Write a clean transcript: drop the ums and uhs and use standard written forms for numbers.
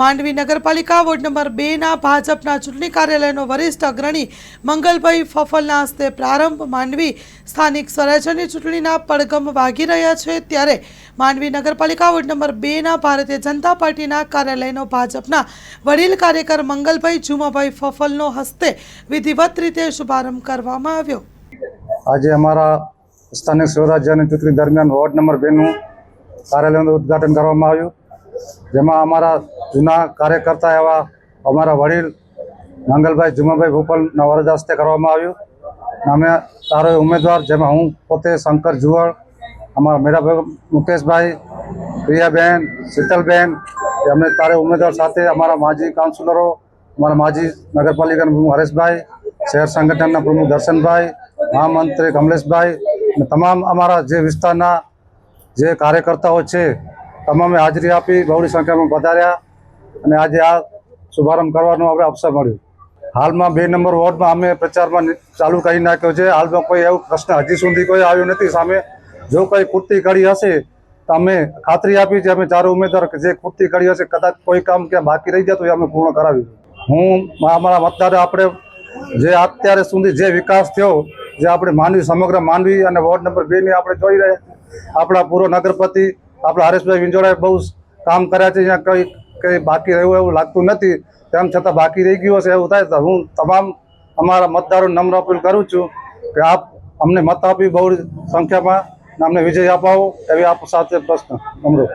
માંડવી નગરપાલિકા ward number 2 ભાજપના ચૂંટણી કાર્યાલયનો વરિષ્ઠ અગ્રણી મંગલભાઈ ફફલના હસ્તે પ્રારંભ। માંડવી સ્થાનિક સ્વરાજ્યની ચૂંટણીના પડઘમ વાગી રહ્યા છે, ત્યારે માંડવી નગરપાલિકા વોર્ડ નંબર 2 ભારતીય જનતા પાર્ટીના કાર્યાલયનો ભાજપના વડીલ કાર્યકર મંગલભાઈ જુમાભાઈ ફફલનો હસ્તે વિધિવત રીતે શુભારંભ કરવામાં આવ્યો। આજે અમારા સ્થાનિક સ્વરાજ્યની ચૂંટણી દરમિયાન વોર્ડ નંબર 2નું કાર્યાલયનું ઉદ્ઘાટન કરવામાં આવ્યું, જેમાં અમારા જૂના કાર્યકર્તા એવા અમારા વડીલ મંગલભાઈ જુમાભાઈ ભૂપલના વરદ હસ્તે કરવામાં આવ્યું। અમે તારો ઉમેદવાર, જેમાં હું પોતે શંકર જુવળ, અમારા મેરાભાઈ મુકેશભાઈ, પ્રિયાબેન, શીતલબેન, અમે તારે ઉમેદવાર સાથે અમારા માજી કાઉન્સિલરો, અમારા માજી નગરપાલિકાના પ્રમુખ હરેશભાઈ, શહેર સંગઠનના પ્રમુખ દર્શનભાઈ, મહામંત્રી કમલેશભાઈ અને તમામ અમારા જે વિસ્તારના જે કાર્યકર્તાઓ છે તમામે હાજરી આપી બહોળી સંખ્યામાં પધાર્યા અને આજે આ શુભારંભ કરવાનો આપણે અવસર મળ્યો। હાલમાં 2 નંબર વોર્ડમાં અમે પ્રચારમાં ચાલુ કરી નાખ્યો છે। હાલમાં કોઈ એવો પ્રશ્ન હજી સુધી કોઈ આવ્યો નથી સામે। જો કોઈ ખૂટતી કડી હશે તો અમે ખાતરી આપી છે, અમે ચારો ઉમેદવાર જે ખૂટતી કડી હશે, કદાચ કોઈ કામ ક્યાં બાકી રહી જતું હોય અમે પૂર્ણ કરાવીશું। હું અમારા મતદારો આપણે જે અત્યારે સુધી જે વિકાસ થયો, જે આપણે માંડવી સમગ્ર માંડવી અને વોર્ડ નંબર 2ની આપણે જોઈ રહ્યા, આપણા પૂર્વ નગરપતિ આપણા હરેશભાઈ વિંજોડાએ બહુ કામ કર્યા છે। અહીંયા કંઈ બાકી રહ્યું એવું લાગતું નથી, તેમ છતાં બાકી રહી ગયું હશે એવું થાય તો હું તમામ અમારા મતદારોને નમ્ર અપીલ કરું છું કે આપ અમને મત આપી બહુ સંખ્યામાં અમને વિજય અપાવો, એવી આપ સાથે પ્રશ્ન નમ્ર।